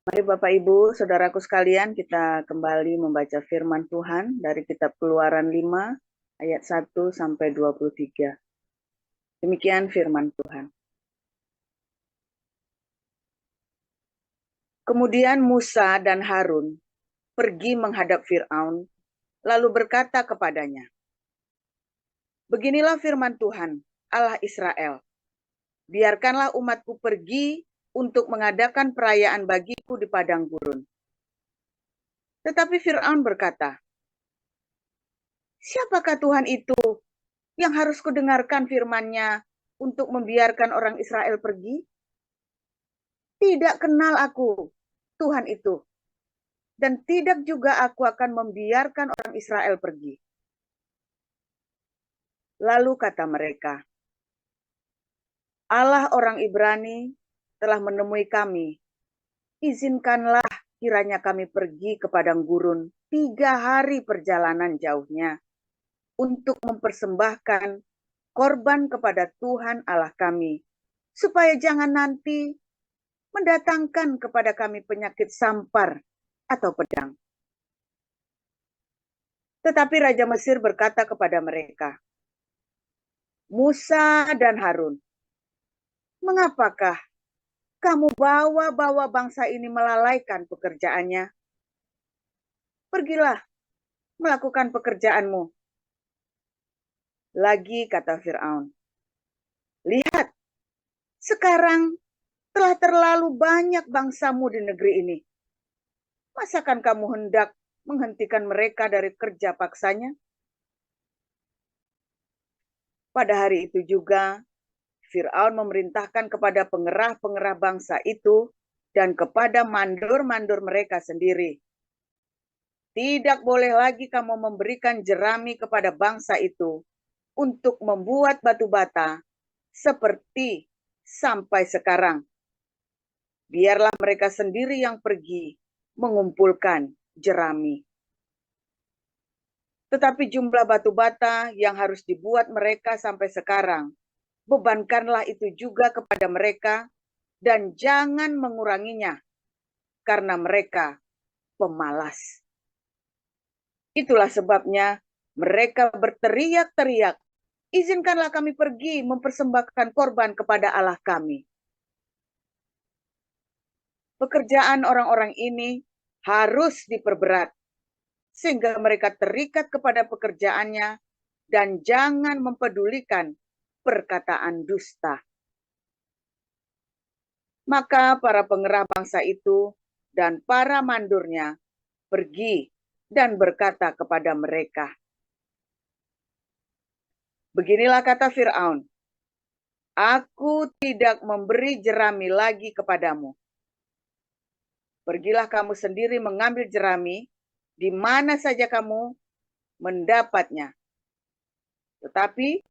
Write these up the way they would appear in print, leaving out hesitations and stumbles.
Mari Bapak Ibu, Saudaraku sekalian, kita kembali membaca firman Tuhan dari kitab Keluaran 5 ayat 1 sampai 23. Demikian firman Tuhan. Kemudian Musa dan Harun pergi menghadap Fir'aun, lalu berkata kepadanya, "Beginilah firman Tuhan, Allah Israel. Biarkanlah umatku pergi untuk mengadakan perayaan bagiku di padang gurun." Tetapi Fir'aun berkata, "Siapakah Tuhan itu yang harus kudengarkan firman-Nya untuk membiarkan orang Israel pergi? Tidak kenal aku Tuhan itu, dan tidak juga aku akan membiarkan orang Israel pergi." Lalu kata mereka, "Allah orang Ibrani telah menemui kami. Izinkanlah kiranya kami pergi ke padang gurun 3 hari perjalanan jauhnya untuk mempersembahkan korban kepada Tuhan Allah kami, supaya jangan nanti mendatangkan kepada kami penyakit sampar atau pedang." Tetapi Raja Mesir berkata kepada mereka, "Musa dan Harun, mengapakah kamu bawa-bawa bangsa ini melalaikan pekerjaannya? Pergilah melakukan pekerjaanmu." Lagi kata Fir'aun, "Lihat, sekarang telah terlalu banyak bangsamu di negeri ini. Masakan kamu hendak menghentikan mereka dari kerja paksanya?" Pada hari itu juga, Fir'aun memerintahkan kepada pengerah-pengerah bangsa itu dan kepada mandor-mandor mereka sendiri, "Tidak boleh lagi kamu memberikan jerami kepada bangsa itu untuk membuat batu bata seperti sampai sekarang. Biarlah mereka sendiri yang pergi mengumpulkan jerami. Tetapi jumlah batu bata yang harus dibuat mereka sampai sekarang, bebankanlah itu juga kepada mereka dan jangan menguranginya, karena mereka pemalas." Itulah sebabnya mereka berteriak-teriak, "Izinkanlah kami pergi mempersembahkan korban kepada Allah kami." Pekerjaan orang-orang ini harus diperberat, sehingga mereka terikat kepada pekerjaannya dan jangan mempedulikan perkataan dusta. Maka para pengerah bangsa itu dan para mandornya pergi dan berkata kepada mereka, "Beginilah kata Fir'aun, aku tidak memberi jerami lagi kepadamu. Pergilah kamu sendiri mengambil jerami di mana saja kamu mendapatnya. Tetapi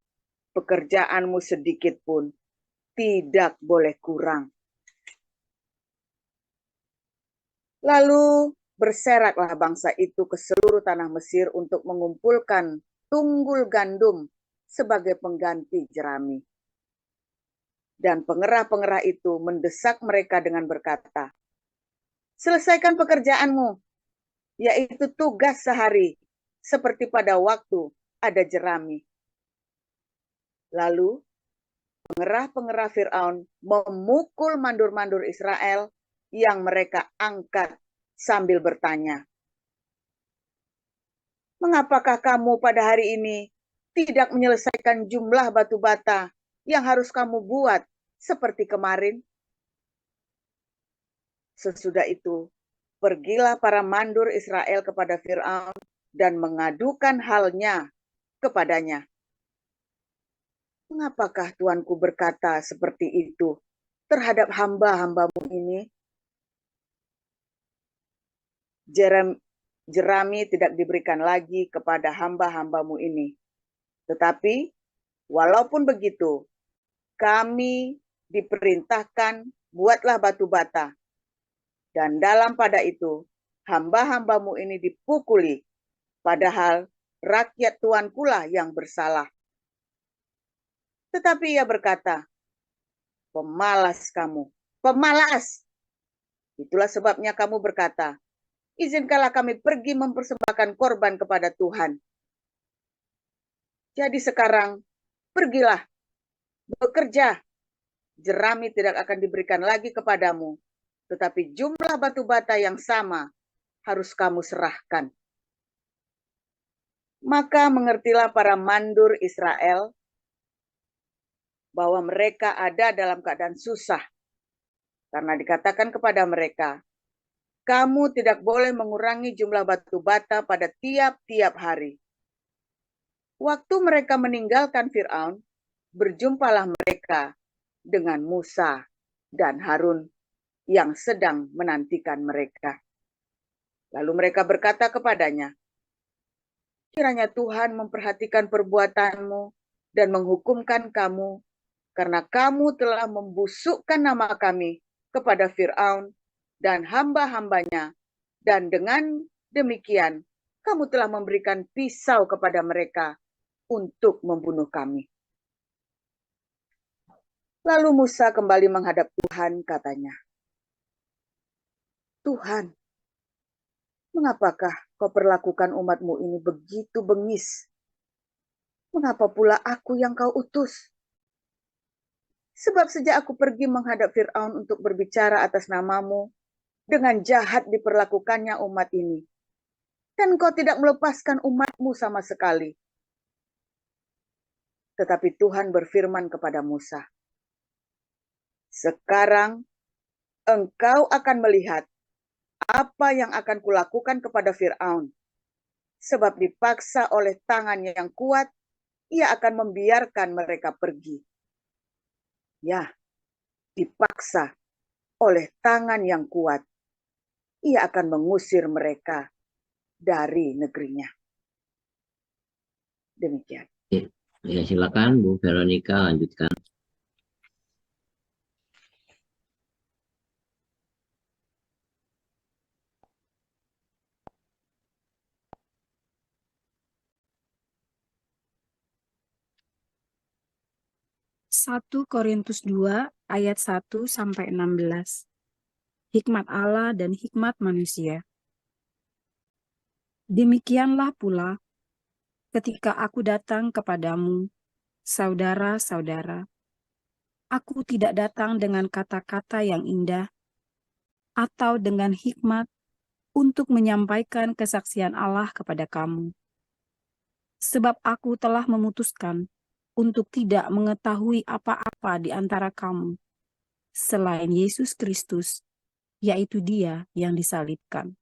pekerjaanmu sedikit pun tidak boleh kurang." Lalu berseraklah bangsa itu ke seluruh tanah Mesir untuk mengumpulkan tunggul gandum sebagai pengganti jerami. Dan pengerah-pengerah itu mendesak mereka dengan berkata, "Selesaikan pekerjaanmu, yaitu tugas sehari, seperti pada waktu ada jerami." Lalu pengerah-pengerah Fir'aun memukul mandur-mandur Israel yang mereka angkat sambil bertanya, "Mengapakah kamu pada hari ini tidak menyelesaikan jumlah batu bata yang harus kamu buat seperti kemarin?" Sesudah itu, pergilah para mandur Israel kepada Fir'aun dan mengadukan halnya kepadanya. "Mengapakah Tuanku berkata seperti itu terhadap hamba-hambamu ini? Jerami tidak diberikan lagi kepada hamba-hambamu ini. Tetapi walaupun begitu, kami diperintahkan buatlah batu bata. Dan dalam pada itu, hamba-hambamu ini dipukuli, padahal rakyat Tuankulah yang bersalah." Tetapi ia berkata, "Pemalas kamu, pemalas. Itulah sebabnya kamu berkata, izinkanlah kami pergi mempersembahkan korban kepada Tuhan. Jadi sekarang, pergilah, bekerja. Jerami tidak akan diberikan lagi kepadamu, tetapi jumlah batu bata yang sama harus kamu serahkan. Maka mengertilah para mandur Israel bahwa mereka ada dalam keadaan susah, karena dikatakan kepada mereka, kamu tidak boleh mengurangi jumlah batu bata pada tiap-tiap hari. Waktu mereka meninggalkan Fir'aun, berjumpalah mereka dengan Musa dan Harun yang sedang menantikan mereka. Lalu mereka berkata kepadanya, kiranya Tuhan memperhatikan perbuatanmu dan menghukumkan kamu, karena kamu telah membusukkan nama kami kepada Fir'aun dan hamba-hambanya, dan dengan demikian kamu telah memberikan pisau kepada mereka untuk membunuh kami. Lalu Musa kembali menghadap Tuhan, katanya, Tuhan, mengapakah kau perlakukan umatmu ini begitu bengis? Mengapa pula aku yang kau utus? Sebab sejak aku pergi menghadap Fir'aun untuk berbicara atas namamu, dengan jahat diperlakukannya umat ini. Dan kau tidak melepaskan umatmu sama sekali. Tetapi Tuhan berfirman kepada Musa, sekarang engkau akan melihat apa yang akan kulakukan kepada Fir'aun. Sebab dipaksa oleh tangan yang kuat, ia akan membiarkan mereka pergi. Ya, dipaksa oleh tangan yang kuat, ia akan mengusir mereka dari negerinya. Demikian. Ya, silakan Bu Veronica lanjutkan. Satu Korintus 2 ayat 1 sampai 16. Hikmat Allah dan hikmat manusia. Demikianlah pula ketika aku datang kepadamu, saudara-saudara, aku tidak datang dengan kata-kata yang indah atau dengan hikmat untuk menyampaikan kesaksian Allah kepada kamu. Sebab aku telah memutuskan untuk tidak mengetahui apa-apa di antara kamu selain Yesus Kristus, yaitu Dia yang disalibkan.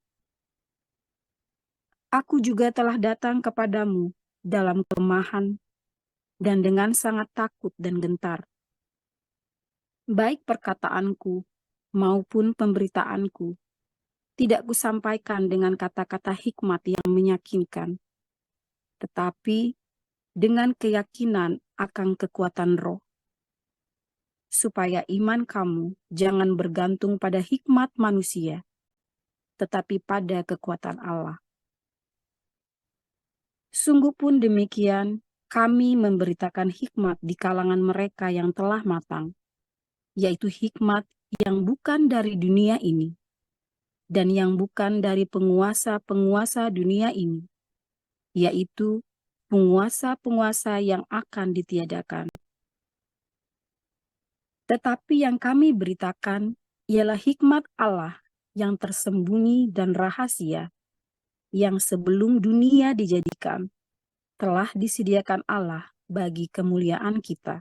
Aku juga telah datang kepadamu dalam kelemahan dan dengan sangat takut dan gentar. Baik perkataanku maupun pemberitaanku tidak kusampaikan dengan kata-kata hikmat yang meyakinkan, tetapi dengan keyakinan akan kekuatan roh, supaya iman kamu jangan bergantung pada hikmat manusia, tetapi pada kekuatan Allah. Sungguh pun demikian, kami memberitakan hikmat di kalangan mereka yang telah matang, yaitu hikmat yang bukan dari dunia ini, dan yang bukan dari penguasa-penguasa dunia ini, yaitu penguasa-penguasa yang akan ditiadakan. Tetapi yang kami beritakan ialah hikmat Allah yang tersembunyi dan rahasia, yang sebelum dunia dijadikan, telah disediakan Allah bagi kemuliaan kita.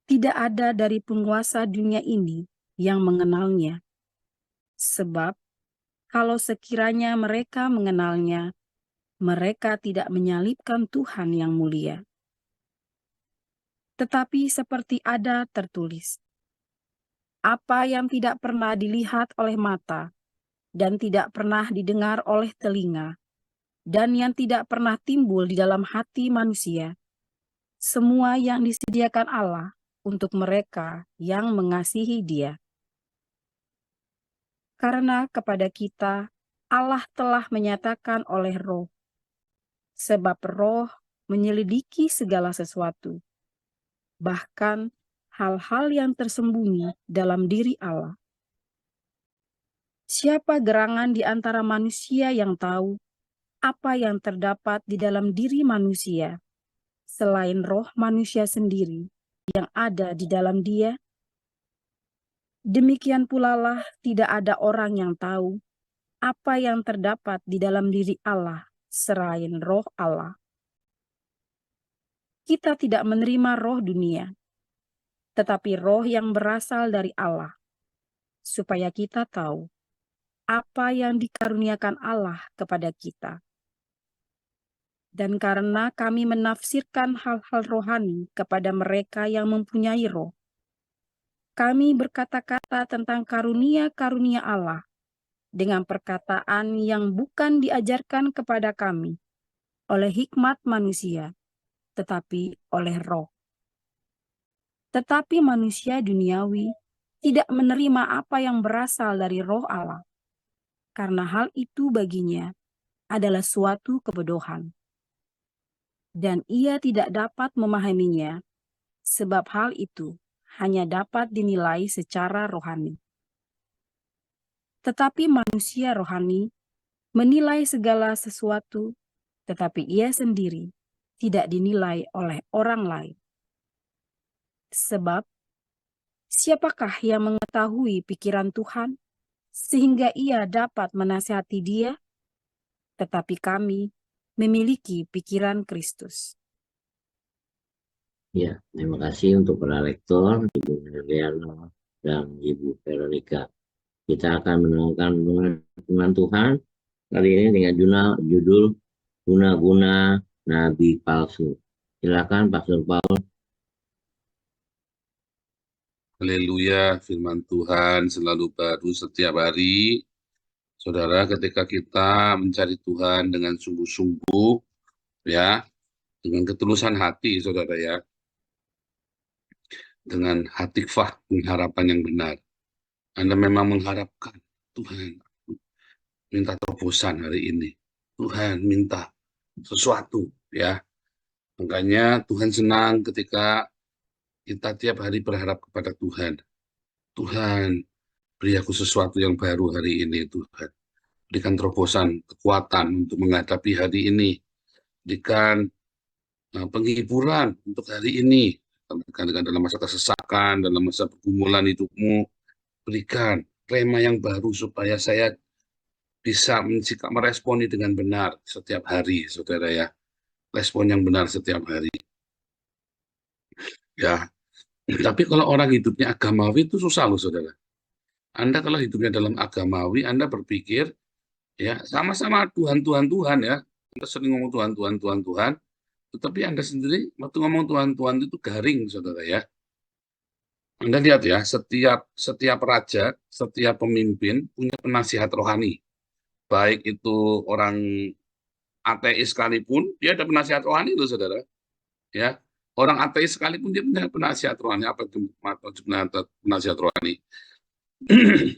Tidak ada dari penguasa dunia ini yang mengenalnya, sebab kalau sekiranya mereka mengenalnya, mereka tidak menyalibkan Tuhan yang mulia. Tetapi seperti ada tertulis, apa yang tidak pernah dilihat oleh mata, dan tidak pernah didengar oleh telinga, dan yang tidak pernah timbul di dalam hati manusia, semua yang disediakan Allah untuk mereka yang mengasihi Dia. Karena kepada kita Allah telah menyatakan oleh Roh, sebab Roh menyelidiki segala sesuatu, bahkan hal-hal yang tersembunyi dalam diri Allah. Siapa gerangan di antara manusia yang tahu apa yang terdapat di dalam diri manusia, selain roh manusia sendiri yang ada di dalam dia? Demikian pula lah tidak ada orang yang tahu apa yang terdapat di dalam diri Allah selain roh Allah. Kita tidak menerima roh dunia, tetapi roh yang berasal dari Allah, supaya kita tahu apa yang dikaruniakan Allah kepada kita. Dan karena kami menafsirkan hal-hal rohani kepada mereka yang mempunyai roh, kami berkata-kata tentang karunia-karunia Allah dengan perkataan yang bukan diajarkan kepada kami oleh hikmat manusia, tetapi oleh roh. Tetapi manusia duniawi tidak menerima apa yang berasal dari roh Allah, karena hal itu baginya adalah suatu kebodohan. Dan ia tidak dapat memahaminya, sebab hal itu hanya dapat dinilai secara rohani. Tetapi manusia rohani menilai segala sesuatu, tetapi ia sendiri tidak dinilai oleh orang lain. Sebab, siapakah yang mengetahui pikiran Tuhan, sehingga ia dapat menasihati dia? Tetapi kami memiliki pikiran Kristus. Ya, terima kasih untuk para lektor, Ibu Herliano dan Ibu Veronica. Kita akan mendengarkan firman Tuhan kali ini dengan judul Guna-guna Nabi Palsu. Silakan Pastor Paul. Haleluya, firman Tuhan selalu baru setiap hari. Saudara, ketika kita mencari Tuhan dengan sungguh-sungguh, ya, dengan ketulusan hati, saudara ya, dengan hati pengharapan yang benar. Anda memang mengharapkan Tuhan, minta terobosan hari ini. Tuhan minta sesuatu, ya. Makanya Tuhan senang ketika kita tiap hari berharap kepada Tuhan. Tuhan, beri aku sesuatu yang baru hari ini, Tuhan. Berikan terobosan, kekuatan untuk menghadapi hari ini. Berikan penghiburan untuk hari ini. Dalam masa kesesakan, dalam masa pergumulan hidupmu, berikan rema yang baru supaya saya bisa meresponi dengan benar setiap hari, saudara ya. Respon yang benar setiap hari. Ya, tapi kalau orang hidupnya agamawi itu susah loh, saudara. Anda kalau hidupnya dalam agamawi, Anda berpikir, ya sama-sama Tuhan, Tuhan, Tuhan ya. Anda sering ngomong Tuhan, Tuhan, Tuhan, Tuhan. Tetapi Anda sendiri waktu ngomong Tuhan, Tuhan itu garing, saudara ya. Anda lihat ya, setiap raja, setiap pemimpin punya penasihat rohani. Baik itu orang ateis sekalipun, dia ada penasihat rohani loh, saudara. Ya, orang ateis sekalipun dia punya penasihat rohani. Apa itu penasihat rohani?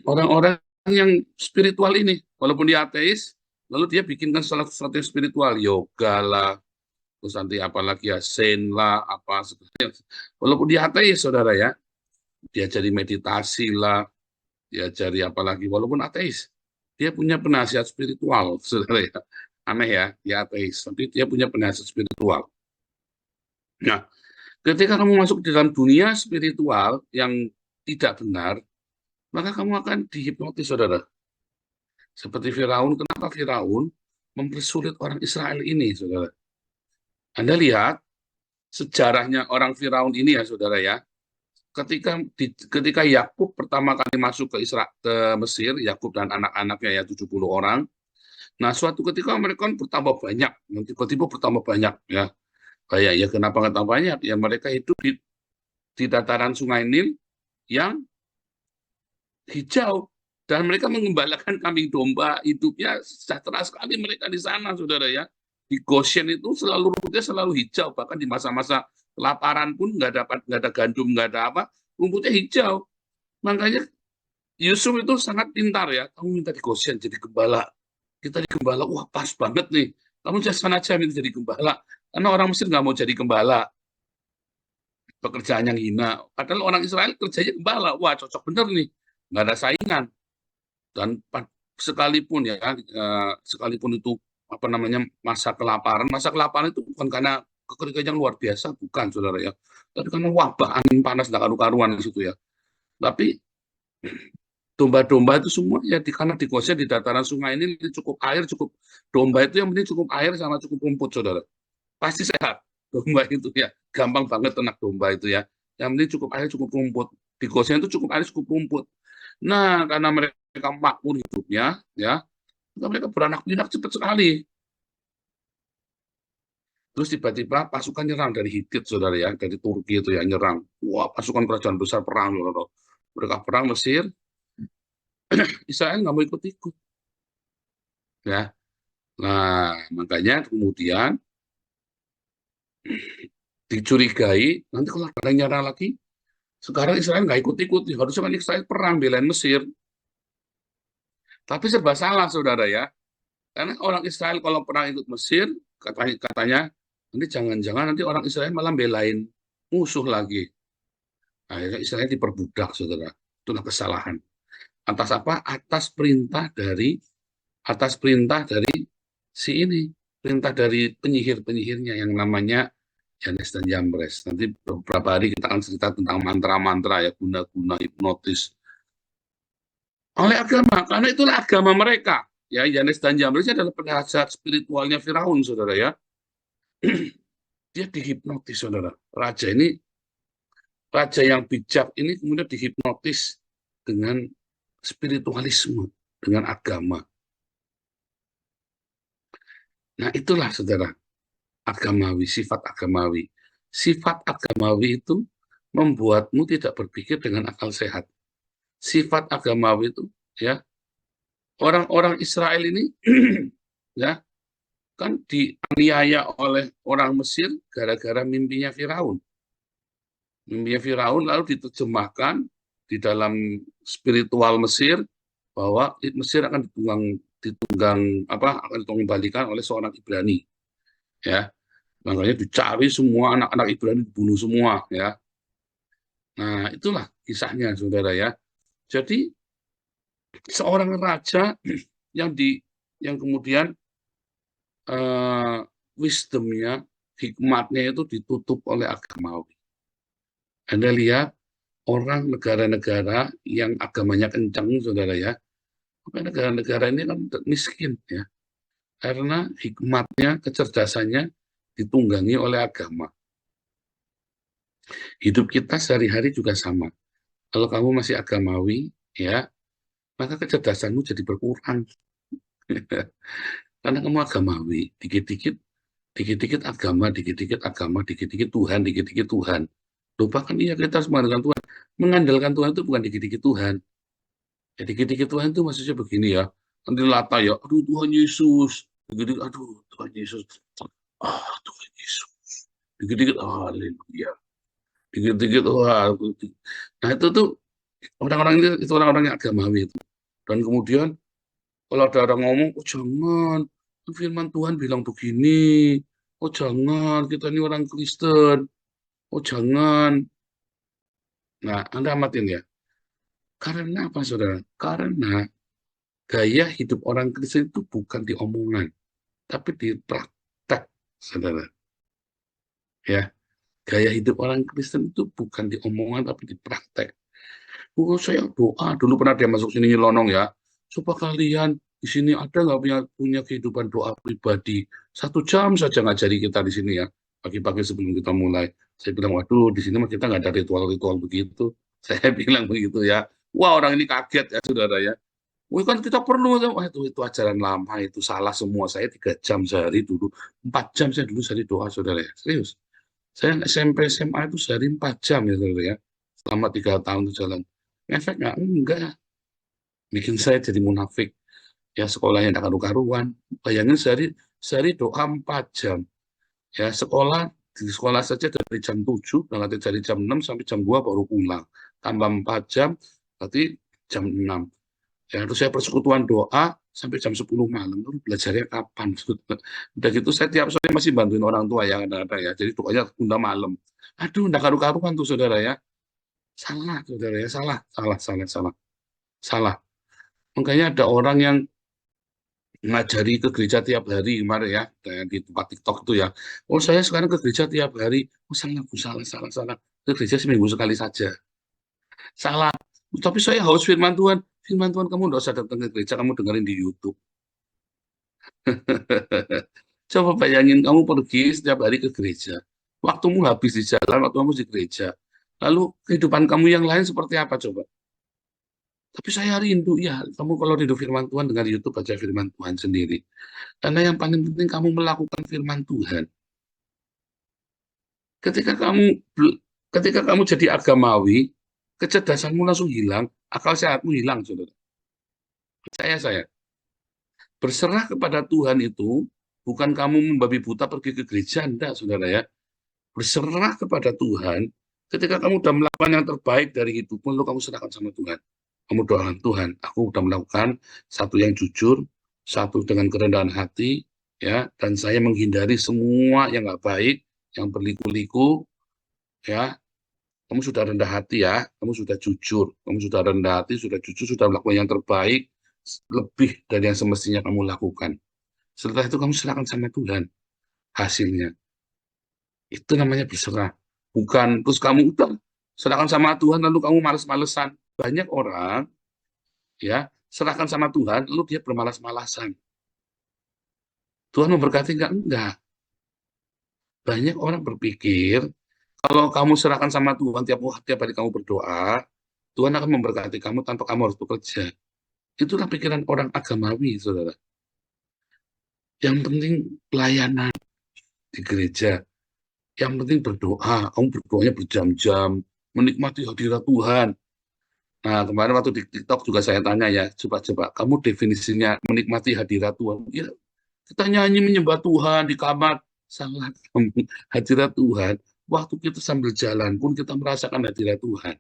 Orang-orang yang spiritual ini, walaupun dia ateis, lalu dia bikinkan sesuatu yang spiritual, yoga lah, terus nanti apalagi ya, zen lah, apa sebagainya. Walaupun dia ateis, saudara ya, dia jadi meditasi lah, dia jadi apalagi, walaupun ateis, dia punya penasihat spiritual, saudara ya. Aneh ya, dia ateis, tapi dia punya penasihat spiritual. Nah, ketika kamu masuk di dalam dunia spiritual yang tidak benar, maka kamu akan dihipnotis, saudara. Seperti Firaun, kenapa Firaun mempersulit orang Israel ini, saudara? Anda lihat sejarahnya orang Firaun ini ya, saudara ya. Ketika Yakub pertama kali masuk ke Mesir, Yakub dan anak-anaknya ya 70 orang. Nah, suatu ketika mereka bertambah banyak, tiba-tiba bertambah banyak ya. Kayak ya kenapa nggak tambah banyak? Ya mereka hidup di dataran Sungai Nil yang hijau dan mereka mengembalakan kambing domba, hidupnya sejahtera sekali mereka di sana, saudara ya. Di Goshen itu selalu rumputnya selalu hijau, bahkan di masa-masa kelaparan pun nggak ada gandum, nggak ada apa, rumputnya hijau. Makanya Yusuf itu sangat pintar ya. Kamu minta di Goshen jadi gembala, kita di gembala, wah pas banget nih. Kamu sana aja minta jadi gembala, karena orang Mesir nggak mau jadi gembala, pekerjaan yang hina. Padahal orang Israel kerjanya gembala, wah cocok bener nih, nggak ada saingan. Dan sekalipun ya, sekalipun itu apa namanya masa kelaparan itu bukan karena kekeringan yang luar biasa, bukan saudara ya, tapi karena wabah angin panas dan karu-karuan di situ ya. Tapi domba-domba itu semua ya karena dikuasai di dataran sungai ini cukup air, cukup domba itu yang penting cukup air sama cukup rumput saudara, pasti sehat domba itu ya, gampang banget ternak domba itu ya, yang penting cukup air cukup rumput, dikuasai itu cukup air cukup rumput. Nah karena mereka makmur hidupnya ya, mereka beranak pinak cepat sekali. Terus tiba-tiba pasukan nyerang dari Hitit saudara ya, dari Turki itu ya nyerang, wah pasukan kerajaan besar perang saudara, mereka perang Mesir. Israel nggak mau ikut-ikut ya. Nah makanya kemudian dicurigai nanti kalau ada yang nyerang lagi, sekarang Israel nggak ikut-ikut, harusnya kan Israel perang belain Mesir, tapi serba salah saudara ya, karena orang Israel kalau perang ikut Mesir katanya nanti jangan-jangan nanti orang Israel malah belain musuh lagi, akhirnya Israel diperbudak saudara. Itulah kesalahan. Atas apa? Atas perintah dari si ini, perintah dari penyihir-penyihirnya yang namanya Yanes dan Jambres. Nanti beberapa hari kita akan cerita tentang mantra-mantra ya, guna-guna hipnotis oleh agama, karena itulah agama mereka. Ya, Yanes dan Jambres adalah penasihat spiritualnya Firaun, saudara ya. Dia dihipnotis, saudara. Raja yang bijak ini kemudian dihipnotis dengan spiritualisme, dengan agama. Nah, itulah saudara, agamawi, sifat agamawi. Sifat agamawi itu membuatmu tidak berpikir dengan akal sehat. Sifat agamawi itu, ya, orang-orang Israel ini, ya, kan dianiaya oleh orang Mesir gara-gara mimpinya Firaun. Mimpinya Firaun lalu diterjemahkan di dalam spiritual Mesir bahwa Mesir akan dikembalikan oleh seorang Ibrani, ya. Makanya dicari semua anak-anak Ibrani, dibunuh semua, ya. Nah, itulah kisahnya, saudara ya. Jadi seorang raja yang kemudian wisdomnya, hikmatnya itu ditutup oleh agamawi. Anda lihat orang negara-negara yang agamanya kencang, saudara ya. Negara-negara ini kan miskin ya, karena hikmatnya, kecerdasannya ditunggangi oleh agama. Hidup kita sehari-hari juga sama. Kalau kamu masih agamawi, ya, maka kecerdasanmu jadi berkurang. Karena kamu agamawi, dikit-dikit agama, dikit-dikit agama, dikit-dikit Tuhan, dikit-dikit Tuhan. Lupakan iya kita harus mengandalkan Tuhan. Mengandalkan Tuhan itu bukan dikit-dikit Tuhan. Ya, dikit-dikit Tuhan itu maksudnya begini ya. Nanti lata ya, aduh Tuhan Yesus. Dikit-dikit, aduh Tuhan Yesus. Ah, Tuhan Yesus. Dikit-dikit, haleluya. Dikit-dikit, wah. Nah itu tuh orang-orang itu orang-orang yang agamawi itu. Dan kemudian kalau ada orang ngomong, oh jangan, firman Tuhan bilang begini. Oh jangan, kita ini orang Kristen. Oh jangan. Nah, Anda amatin ya. Karena apa, saudara? Karena gaya hidup orang Kristen itu bukan di omongan, tapi di praktek, saudara. Ya, gaya hidup orang Kristen itu bukan di omongan, tapi di praktek. Oh, saya doa dulu pernah dia masuk sini nyelonong ya. Coba kalian di sini ada nggak punya kehidupan doa pribadi? 1 jam saja ngajari kita di sini ya. Pagi-pagi sebelum kita mulai. Saya bilang, waduh, di sini mah kita nggak ada ritual-ritual begitu. Saya bilang begitu ya. Wah, orang ini kaget ya, saudara ya. Wah, kan kita perlu. Wah, itu ajaran lama, itu salah semua. Saya 3 jam sehari dulu. 4 jam saya dulu sehari doa, saudara ya. Serius. Saya SMP, SMA itu sehari 4 jam ya, saudara ya. Selama 3 tahun itu jalan. Efek nggak? Enggak. Bikin saya jadi munafik. Ya, sekolahnya tidak karu-karuan. Bayangin sehari doa 4 jam. Ya, di sekolah saja dari jam 7, berangkat dari jam 6 sampai jam 2 baru pulang. Tambah 4 jam, berarti jam 6. Ya, terus saya persekutuan doa sampai jam 10 malam. Lalu belajarnya kapan? Udah gitu saya tiap sore masih bantuin orang tua ya, kadang-kadang ya. Jadi doanya tunda malam. Aduh, tidak karu-karuan tuh, saudara ya. Salah, saudara ya, salah. Makanya ada orang yang ngajari ke gereja tiap hari kemarin ya, kayak di tempat TikTok itu ya. Oh, saya sekarang ke gereja tiap hari. Oh, salah. Ke gereja seminggu sekali saja. Salah. Tapi saya haus firman Tuhan. Firman Tuhan kamu nggak usah datang ke gereja, kamu dengerin di YouTube. Coba bayangin kamu pergi setiap hari ke gereja. Waktumu habis di jalan, waktu kamu di gereja. Lalu kehidupan kamu yang lain seperti apa coba? Tapi saya rindu, ya, kamu kalau rindu firman Tuhan dengan YouTube, baca firman Tuhan sendiri. Karena yang paling penting kamu melakukan firman Tuhan. Ketika kamu ketika kamu jadi agamawi, kecerdasanmu langsung hilang, akal sehatmu hilang, saudara. Percaya saya. Berserah kepada Tuhan itu bukan kamu membabi buta pergi ke gereja, enggak, saudara ya. Berserah kepada Tuhan, ketika kamu sudah melakukan yang terbaik dari hidupmu, lalu kamu serahkan sama Tuhan. Kamu doakan Tuhan, aku sudah melakukan satu yang jujur, satu dengan kerendahan hati, ya, dan saya menghindari semua yang nggak baik, yang berliku-liku, ya. Kamu sudah rendah hati ya, kamu sudah jujur, kamu sudah rendah hati, sudah jujur, sudah melakukan yang terbaik, lebih dari yang semestinya kamu lakukan. Setelah itu kamu serahkan sama Tuhan hasilnya. Itu namanya berserah. Bukan terus kamu udah serahkan sama Tuhan lalu kamu males-malesan. Banyak orang ya serahkan sama Tuhan lalu dia bermalas-malasan. Tuhan memberkati enggak? Enggak. Banyak orang berpikir kalau kamu serahkan sama Tuhan tiap hari kamu berdoa, Tuhan akan memberkati kamu tanpa kamu harus bekerja. Itulah pikiran orang agamawi, saudara. Yang penting pelayanan di gereja. Yang penting berdoa. Kamu berdoanya berjam-jam, menikmati hadirat Tuhan. Nah, kemarin waktu di TikTok juga saya tanya ya, coba-coba, kamu definisinya menikmati hadirat Tuhan. Ya, kita nyanyi menyembah Tuhan di kamar. Salah kamu. Hadirat Tuhan, waktu kita sambil jalan pun kita merasakan hadirat Tuhan.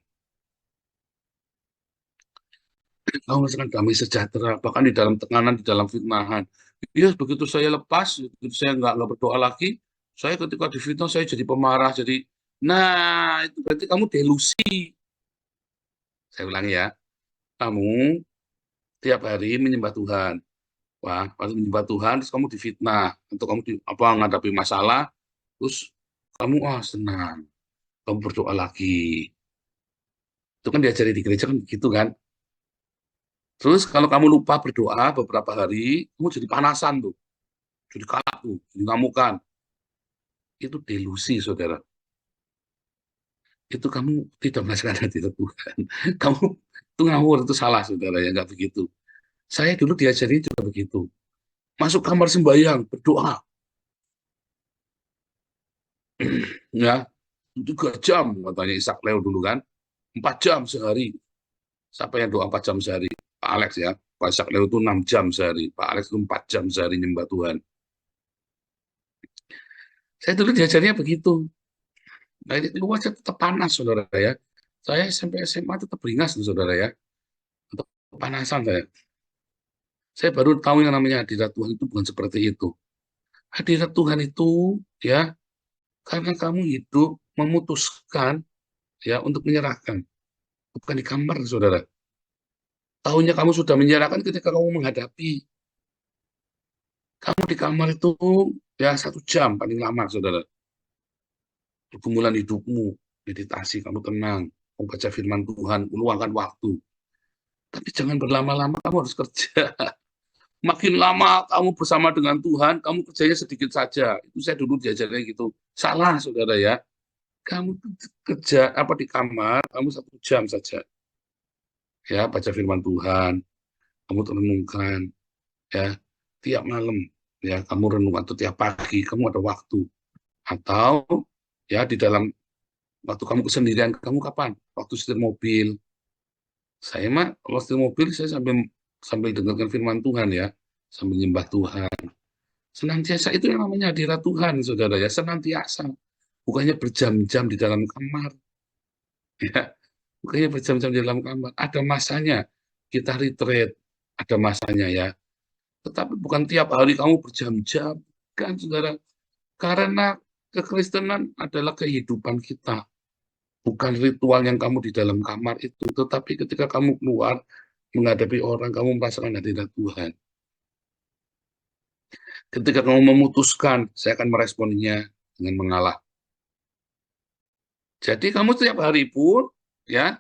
Kamu merasakan damai sejahtera, bahkan di dalam tekanan, di dalam fitnahan. Ya, begitu saya lepas, begitu saya nggak berdoa lagi, saya ketika difitnah, saya jadi pemarah, jadi, nah, itu berarti kamu delusi. Saya ulangi ya, kamu tiap hari menyembah Tuhan. Wah, pas menyembah Tuhan, terus kamu difitnah, atau kamu menghadapi masalah, terus kamu senang, kamu berdoa lagi. Itu kan diajari di gereja kan begitu kan. Terus kalau kamu lupa berdoa beberapa hari, kamu jadi panasan tuh, jadi kalah tuh, jadi ngamukan. Itu delusi, saudara. Itu kamu tidak merasakan hadirat Tuhan. Kamu itu ngawur, itu salah, saudara, ya nggak begitu. Saya dulu diajari juga begitu. Masuk kamar sembahyang, berdoa. Ya, 3 jam katanya Ishak Leo dulu kan. 4 jam sehari. Siapa yang doa 4 jam sehari? Pak Alex ya. Pak Ishak Leo itu 6 jam sehari. Pak Alex itu 4 jam sehari nyembah Tuhan. Saya dulu diajarnya begitu. Nah, ini luar saya tetap panas, saudara ya. Saya sampai SMA tetap beringas, saudara ya. Tetap kepanasan saya. Saya baru tahu yang namanya hadirat Tuhan itu bukan seperti itu. Hadirat Tuhan itu ya karena kamu hidup memutuskan ya untuk menyerahkan. Bukan di kamar, saudara. Tahunya kamu sudah menyerahkan ketika kamu menghadapi. Kamu di kamar itu ya 1 jam paling lama, saudara. Pergumulan hidupmu, meditasi, kamu tenang, kamu baca firman Tuhan, meluangkan waktu. Tapi jangan berlama-lama, kamu harus kerja. Makin lama kamu bersama dengan Tuhan, kamu kerjanya sedikit saja. Itu saya dulu diajarnya gitu. Salah, saudara ya. Kamu kerja di kamar, kamu 1 jam saja. Ya, baca firman Tuhan, kamu renungkan, ya, tiap malam, ya, kamu renungkan, atau tiap pagi, kamu ada waktu. Atau, ya, di dalam waktu kamu kesendirian, kamu kapan? Waktu setir mobil. Saya mah, waktu setir mobil, saya sambil dengarkan firman Tuhan, ya, sambil nyembah Tuhan. Senantiasa itu yang namanya hadirat Tuhan, saudara, ya, senantiasa. Bukannya berjam-jam di dalam kamar. Ya, bukannya berjam-jam di dalam kamar. Ada masanya kita retreat, ada masanya ya. Tetapi bukan tiap hari kamu berjam-jam, kan, saudara. Karena kekristenan adalah kehidupan kita. Bukan ritual yang kamu di dalam kamar itu, tetapi ketika kamu keluar, menghadapi orang, kamu merasakan hadirat Tuhan. Ketika kamu memutuskan, saya akan meresponnya dengan mengalah. Jadi kamu setiap hari pun, ya,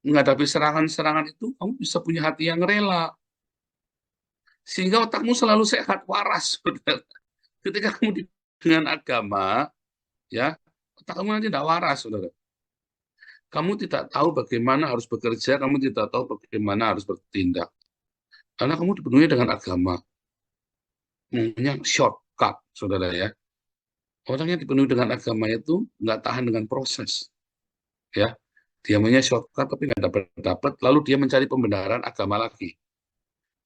menghadapi serangan-serangan itu, kamu bisa punya hati yang rela. Sehingga otakmu selalu sehat, waras. Ketika kamu dengan agama, ya, otak kamu nanti tidak waras, saudara. Kamu tidak tahu bagaimana harus bekerja, kamu tidak tahu bagaimana harus bertindak. Karena kamu dipenuhi dengan agama. Maunya shortcut, saudara ya. Orang yang dipenuhi dengan agama itu nggak tahan dengan proses. Ya, dia maunya shortcut tapi nggak dapat, lalu dia mencari pembenaran agama lagi.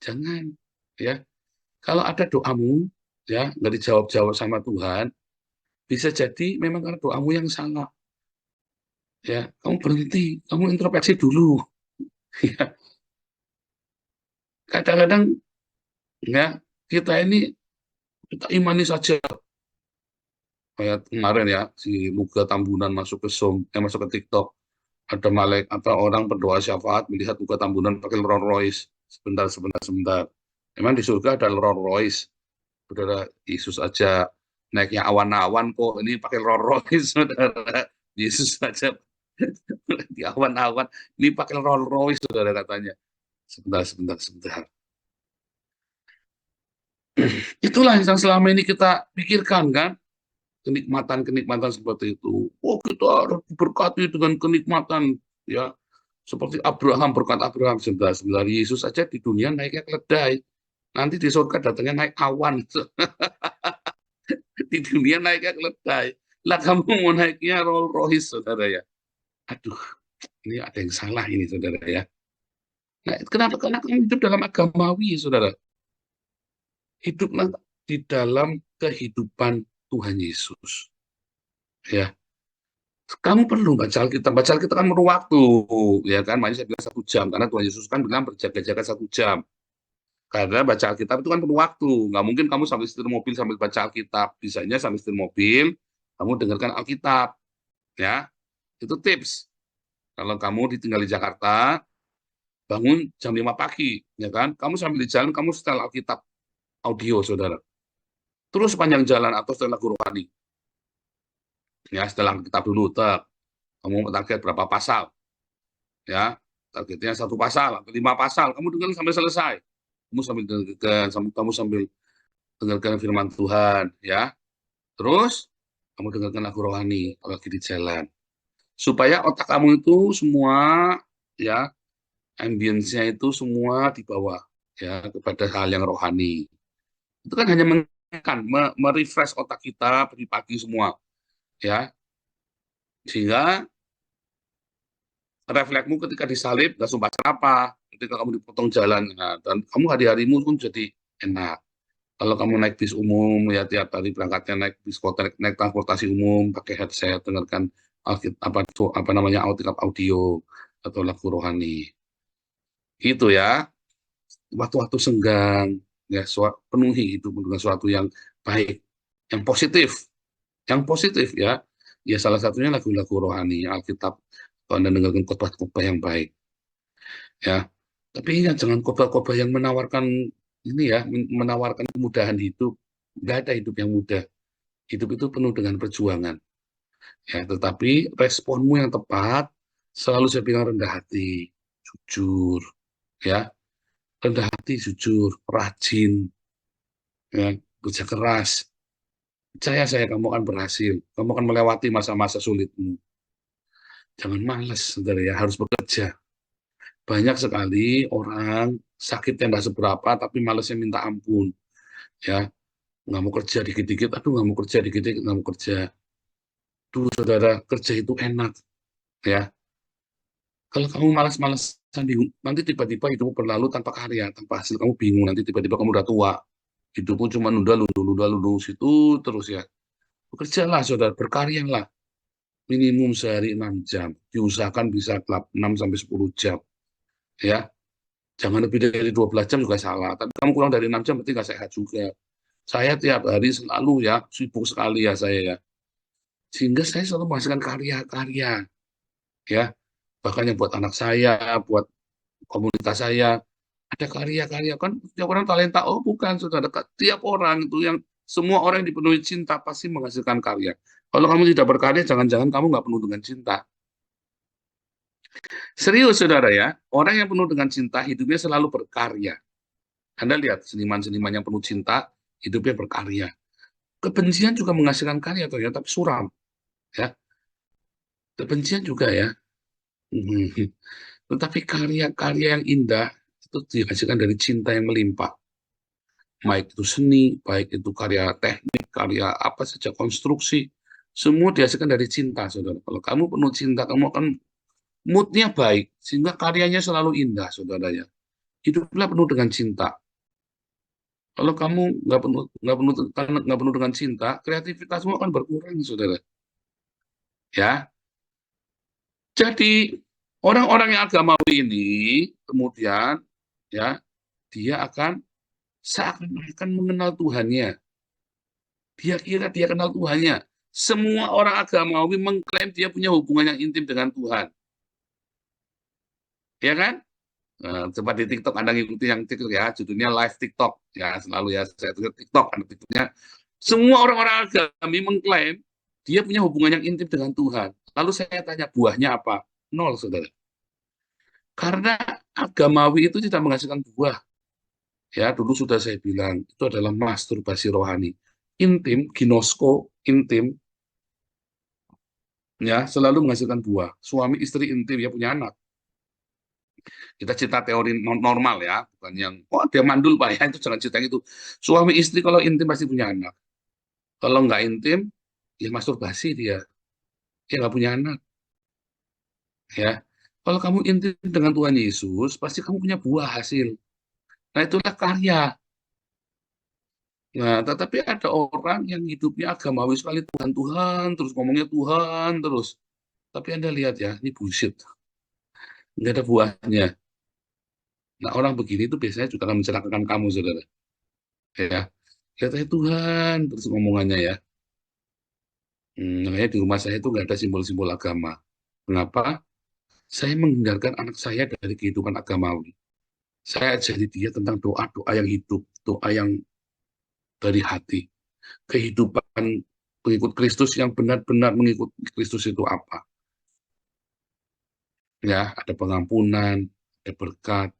Jangan, ya. Kalau ada doamu, ya, nggak dijawab-jawab sama Tuhan, bisa jadi memang karena doamu yang salah. Ya, kamu berhenti, kamu introspeksi dulu. Ya, kadang-kadang, ya, kita imani saja. Kayak kemarin ya, si Luga Tambunan masuk ke Zoom, masuk ke TikTok. Ada malaikat atau orang berdoa syafaat melihat Luga Tambunan pakai Rolls Royce. Sebentar. Memang di surga ada Rolls Royce. Saudara, Yesus aja naiknya awan-awan kok, ini pakai Rolls Royce, saudara. Yesus aja di awan-awan, ini pakai Rolls Royce, saudara katanya. Sebentar. Itulah yang selama ini kita pikirkan, kan? Kenikmatan seperti itu. Oh, kita harus diberkati dengan kenikmatan, ya. Seperti Abraham, berkat Abraham. Sebentar, Yesus saja di dunia naiknya keledai. Nanti di surga datangnya naik awan. Di dunia naiknya keledai. Lah kamu mau naiknya Rolls Royce, saudara ya. Aduh, ini ada yang salah ini, saudara ya. Nah, kenapa? Karena kamu hidup dalam agamawi, saudara. Hiduplah di dalam kehidupan Tuhan Yesus. Ya, kamu perlu baca Alkitab. Baca Alkitab kan perlu waktu, ya kan? Makanya saya bilang 1 jam, karena Tuhan Yesus kan bilang berjaga-jaga 1 jam. Karena baca Alkitab itu kan perlu waktu. Nggak mungkin kamu sambil setir mobil sambil baca Alkitab. Bisanya sambil setir mobil, kamu dengarkan Alkitab. Ya, itu tips. Kalau kamu ditinggal di Jakarta, bangun jam 5 pagi, ya kan? Kamu sambil di jalan, kamu setel Alkitab audio, saudara. Terus sepanjang jalan atau setel lagu rohani. Ya, setelah Alkitab dulu, kamu target berapa pasal. Ya, targetnya 1 pasal atau 5 pasal, kamu dengar sampai selesai. Kamu sambil dengarkan firman Tuhan, ya. Terus kamu dengarkan lagu rohani kalau lagi di jalan. Supaya otak kamu itu semua, ya, ambience-nya itu semua dibawa, ya, kepada hal yang rohani. Itu kan hanya merefresh otak kita pagi-pagi semua, ya. Sehingga refleksmu ketika disalib nggak sumpah serapah, ketika kamu dipotong jalan, nah, dan kamu hari-harimu pun jadi enak. Kalau kamu naik bis umum, ya tiap hari berangkatnya naik bis kota, naik transportasi umum, pakai headset, dengarkan apa namanya Alkitab audio atau lagu rohani. Gitu ya. Waktu-waktu senggang, ya penuhi hidup dengan sesuatu yang baik, yang positif, ya. Ya salah satunya lagu-lagu rohani, Alkitab. Kalau Anda dengarkan khotbah-khotbah yang baik, ya. Tapi ingat, jangan khotbah-khotbah yang menawarkan menawarkan kemudahan hidup. Nggak ada hidup yang mudah. Hidup itu penuh dengan perjuangan. Ya, tetapi responmu yang tepat selalu saya bilang rendah hati, jujur, ya, rendah hati, jujur, rajin, ya, kerja keras. Percaya saya, kamu akan berhasil. Kamu akan melewati masa-masa sulitmu. Jangan malas, saudara ya, harus bekerja. Banyak sekali orang sakit yang tidak seberapa, tapi malasnya minta ampun. Ya, nggak mau kerja dikit-dikit, nggak mau kerja dikit-dikit, nggak mau kerja. Tuh, saudara, kerja itu enak. Ya, kalau kamu malas-malasan, nanti tiba-tiba hidupmu berlalu tanpa karya, tanpa hasil, kamu bingung. Nanti tiba-tiba kamu udah tua. Hidupmu cuma nunda-lundu situ terus ya. Bekerjalah, saudara, berkaryalah. Minimum sehari 6 jam. Diusahakan bisa 6-10 jam. Ya, jangan lebih dari 12 jam juga salah. Tapi kamu kurang dari 6 jam berarti nggak sehat juga. Saya tiap hari selalu ya, sibuk sekali ya saya ya. Sehingga saya selalu menghasilkan karya-karya. Ya, bahkan yang buat anak saya, buat komunitas saya ada karya-karya, kan tiap orang talenta. Oh bukan, saudara, tiap orang itu yang semua orang yang dipenuhi cinta pasti menghasilkan karya. Kalau kamu tidak berkarya, jangan-jangan kamu nggak penuh dengan cinta. Serius, saudara ya, orang yang penuh dengan cinta hidupnya selalu berkarya. Anda lihat seniman-seniman yang penuh cinta, hidupnya berkarya. Kebencian juga menghasilkan karya, toh ya, tapi suram. Ya, kebencian juga ya. Tetapi karya-karya yang indah itu dihasilkan dari cinta yang melimpah. Baik itu seni, baik itu karya teknik, karya apa saja, konstruksi, semua dihasilkan dari cinta, saudara. Kalau kamu penuh cinta, kamu akan moodnya baik, sehingga karyanya selalu indah, saudara ya. Hiduplah penuh dengan cinta. Kalau kamu nggak penuh dengan cinta, kreativitasmu akan berkurang, saudara. Ya, jadi orang-orang yang agamawi ini kemudian ya dia akan seakan-akan mengenal Tuhannya. Dia kira dia kenal Tuhannya. Semua orang agamawi mengklaim dia punya hubungan yang intim dengan Tuhan. Ya kan? Nah, coba di TikTok Anda ngikuti yang TikTok ya, judulnya live TikTok. Ya, selalu ya, saya tulis TikTok, ada TikToknya. Semua orang-orang agami mengklaim dia punya hubungan yang intim dengan Tuhan. Lalu saya tanya, buahnya apa? Nol, saudara. Karena agamawi itu tidak menghasilkan buah. Ya, dulu sudah saya bilang, itu adalah masturbasi rohani. Intim, ginosko, intim, ya, selalu menghasilkan buah. Suami istri intim, ya punya anak. Kita cerita teori normal ya, bukan yang, oh dia mandul Pak ya, itu jangan cerita itu. Suami istri kalau intim pasti punya anak. Kalau nggak intim, ya masturbasi dia. Dia nggak punya anak. Ya, kalau kamu intim dengan Tuhan Yesus, pasti kamu punya buah hasil. Nah, itulah karya. Nah, tetapi ada orang yang hidupnya agamawi sekali, Tuhan, Tuhan, terus ngomongnya Tuhan, terus. Tapi Anda lihat ya, ini bullshit. Nggak ada buahnya. Nah, orang begini itu biasanya juga akan mencelakakan kamu, saudara. Ya, katanya Tuhan, terus ngomongannya ya. Makanya di rumah saya itu nggak ada simbol-simbol agama. Kenapa? Saya menghindarkan anak saya dari kehidupan agamawi. Saya ajari dia tentang doa-doa yang hidup, doa yang dari hati. Kehidupan pengikut Kristus yang benar-benar mengikut Kristus itu apa? Ya, ada pengampunan, ada berkat,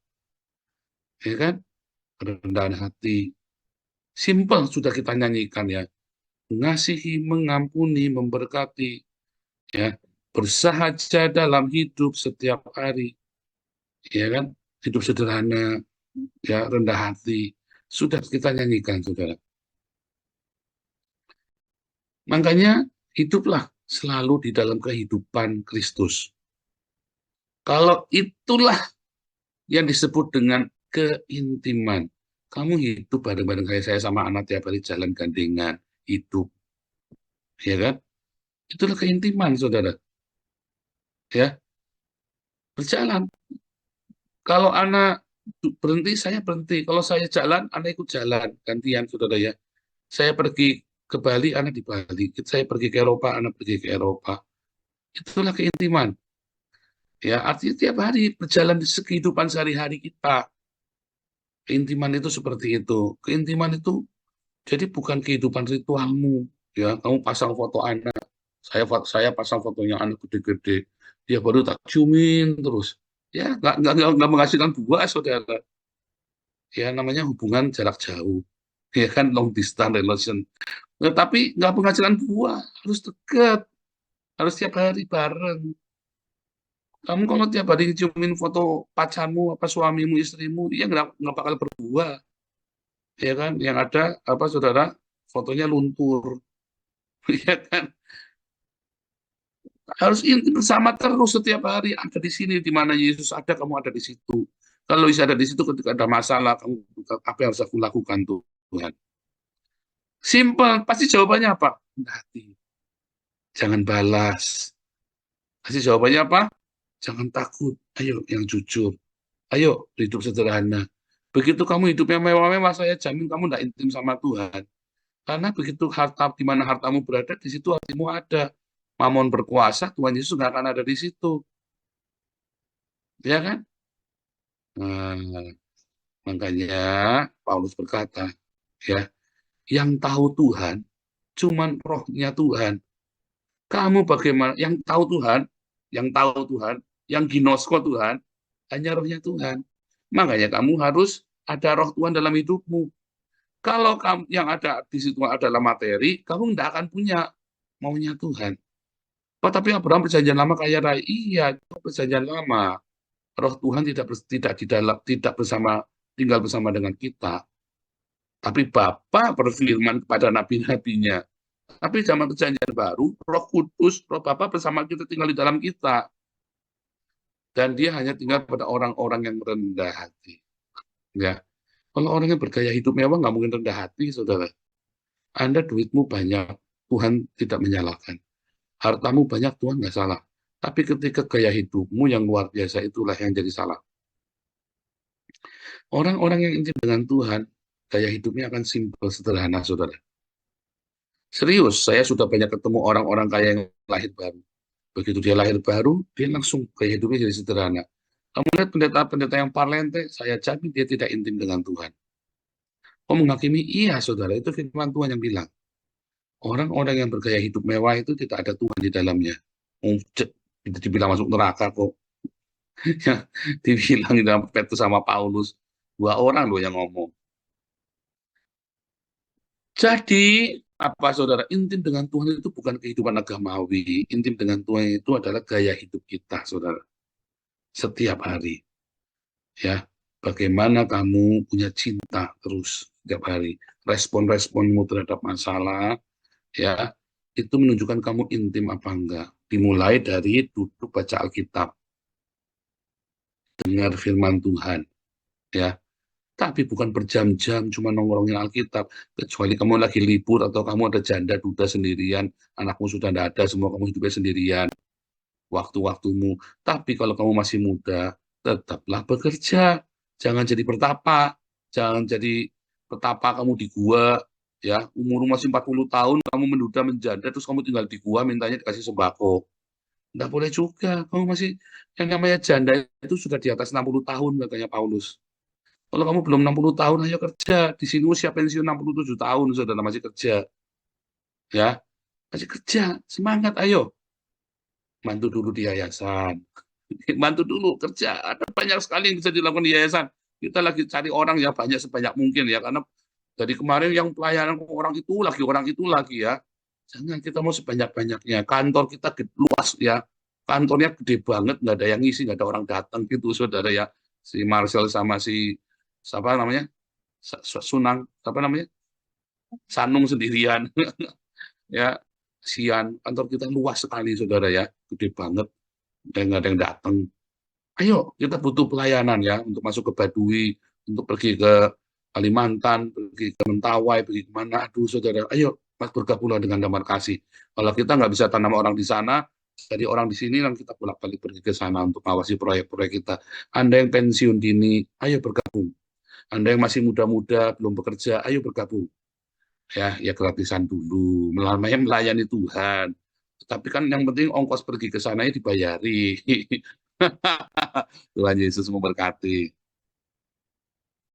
ya kan? Kerendahan hati. Simpel sudah kita nyanyikan ya. Mengasihi, mengampuni, memberkati, ya, bersahaja dalam hidup setiap hari, ya kan? Hidup sederhana, ya, rendah hati. Sudah kita nyanyikan, saudara. Makanya hiduplah selalu di dalam kehidupan Kristus. Kalau itulah yang disebut dengan keintiman. Kamu hidup bareng-bareng saya sama anak tiap hari jalan gandengan, hidup. Ya kan? Itulah keintiman, saudara. Ya, berjalan. Kalau anak berhenti, saya berhenti. Kalau saya jalan, anak ikut jalan. Gantian, saudara ya. Saya pergi ke Bali, anak di Bali. Saya pergi ke Eropa, anak pergi ke Eropa. Itulah keintiman. Ya, artinya tiap hari berjalan di kehidupan sehari-hari kita. Keintiman itu seperti itu. Keintiman itu jadi bukan kehidupan ritualmu. Ya, kamu pasang foto anak. Saya pasang fotonya anak gede-gede. Dia baru tak ciumin terus. Ya, nggak menghasilkan buah, saudara. Ya, namanya hubungan jarak jauh. Ya kan, long distance relation. Nah, tapi nggak menghasilkan buah. Harus dekat. Harus tiap hari bareng. Kamu kalau tiap hari ciumin foto pacarmu, apa suamimu, istrimu, dia nggak bakal berbuah. Ya kan, yang ada apa saudara, fotonya luntur. Ya kan, harus bersama terus setiap hari, ada di sini, di mana Yesus ada, kamu ada di situ. Kalau bisa ada di situ ketika ada masalah, kamu apa yang harus aku lakukan Tuhan? Simpel, pasti jawabannya apa? Hati. Jangan balas. Pasti jawabannya apa? Jangan takut. Ayo yang jujur. Ayo hidup sederhana. Begitu kamu hidupnya mewah-mewah, saya jamin kamu tidak intim sama Tuhan. Karena begitu harta, di mana hartamu berada, di situ hatimu ada. Mamon berkuasa, Tuhan Yesus nggak akan ada di situ. Ya kan? Nah, makanya Paulus berkata, ya, yang tahu Tuhan cuman rohnya Tuhan. Kamu bagaimana? Yang tahu Tuhan, yang ginosko Tuhan, hanya rohnya Tuhan. Makanya kamu harus ada roh Tuhan dalam hidupmu. Kalau kamu yang ada di situ adalah materi, kamu tidak akan punya maunya Tuhan. Oh, tapi Abraham perjanjian lama kaya raya. Iya, itu perjanjian lama. Roh Tuhan tidak bersama tinggal bersama dengan kita. Tapi Bapa berfirman kepada nabi-nabinya. Tapi zaman perjanjian baru, Roh Kudus, Roh Bapa bersama kita tinggal di dalam kita. Dan dia hanya tinggal pada orang-orang yang rendah hati. Ya. Kalau orang yang bergaya hidup mewah nggak mungkin rendah hati, saudara. Anda duitmu banyak, Tuhan tidak menyalahkan. Hartamu banyak, Tuhan nggak salah. Tapi ketika gaya hidupmu yang luar biasa itulah yang jadi salah. Orang-orang yang intim dengan Tuhan, gaya hidupnya akan simpel, sederhana, saudara. Serius, saya sudah banyak ketemu orang-orang kaya yang lahir baru. Begitu dia lahir baru, dia langsung gaya hidupnya jadi sederhana. Kamu lihat pendeta-pendeta yang parlente, saya jamin dia tidak intim dengan Tuhan. Oh, menghakimi? Iya, saudara, itu firman Tuhan yang bilang. Orang-orang yang bergaya hidup mewah itu tidak ada Tuhan di dalamnya. Itu dibilang masuk neraka kok. Dibilang di dalam Petrus sama Paulus. 2 orang loh yang ngomong. Jadi, apa saudara, intim dengan Tuhan itu bukan kehidupan agamawi. Intim dengan Tuhan itu adalah gaya hidup kita, saudara. Setiap hari. Ya, bagaimana kamu punya cinta terus setiap hari. Respon-responmu terhadap masalah, ya, itu menunjukkan kamu intim apa enggak. Dimulai dari duduk baca Alkitab. Dengar firman Tuhan, ya. Tapi bukan berjam-jam cuma nongkrongin Alkitab. Kecuali kamu lagi libur atau kamu ada janda duda sendirian, anakmu sudah tidak ada, semua kamu hidupnya sendirian. Waktu-waktumu. Tapi kalau kamu masih muda, tetaplah bekerja. Jangan jadi pertapa. Jangan jadi petapa kamu di gua. Ya, umurmu masih 40 tahun, kamu menduda menjanda, terus kamu tinggal di gua, mintanya dikasih sembako. Tidak boleh juga. Kamu masih, yang namanya janda itu sudah di atas 60 tahun, katanya Paulus. Kalau kamu belum 60 tahun, ayo kerja. Di sini usia pensiun 67 tahun, saudara masih kerja. Ya, masih kerja. Semangat, ayo. Bantu dulu di yayasan. Bantu dulu, kerja. Ada banyak sekali yang bisa dilakukan di yayasan. Kita lagi cari orang ya banyak sebanyak mungkin ya. Karena dari kemarin yang pelayanan orang itu lagi ya. Jangan, kita mau sebanyak-banyaknya. Kantor kita luas ya. Kantornya gede banget, nggak ada yang ngisi, nggak ada orang datang gitu, saudara ya. Si Marcel sama si siapa namanya? Sunang, apa namanya? Sanung sendirian. Ya, sian. Kantor kita luas sekali, saudara ya. Gede banget. Dan nggak ada yang datang. Ayo, kita butuh pelayanan ya. Untuk masuk ke Baduy, untuk pergi ke Kalimantan, pergi ke Mentawai, pergi kemana. Aduh, saudara. Ayo, Mas, bergabunglah dengan Damar Kasih. Kalau kita nggak bisa tanam orang di sana, jadi orang di sini, dan kita bolak-balik pergi ke sana untuk mengawasi proyek-proyek kita. Anda yang pensiun dini, ayo bergabung. Anda yang masih muda-muda, belum bekerja, ayo bergabung. Ya gratisan dulu, melayani Tuhan. Tapi kan yang penting ongkos pergi ke sana dibayari. Tuhan Yesus memberkati.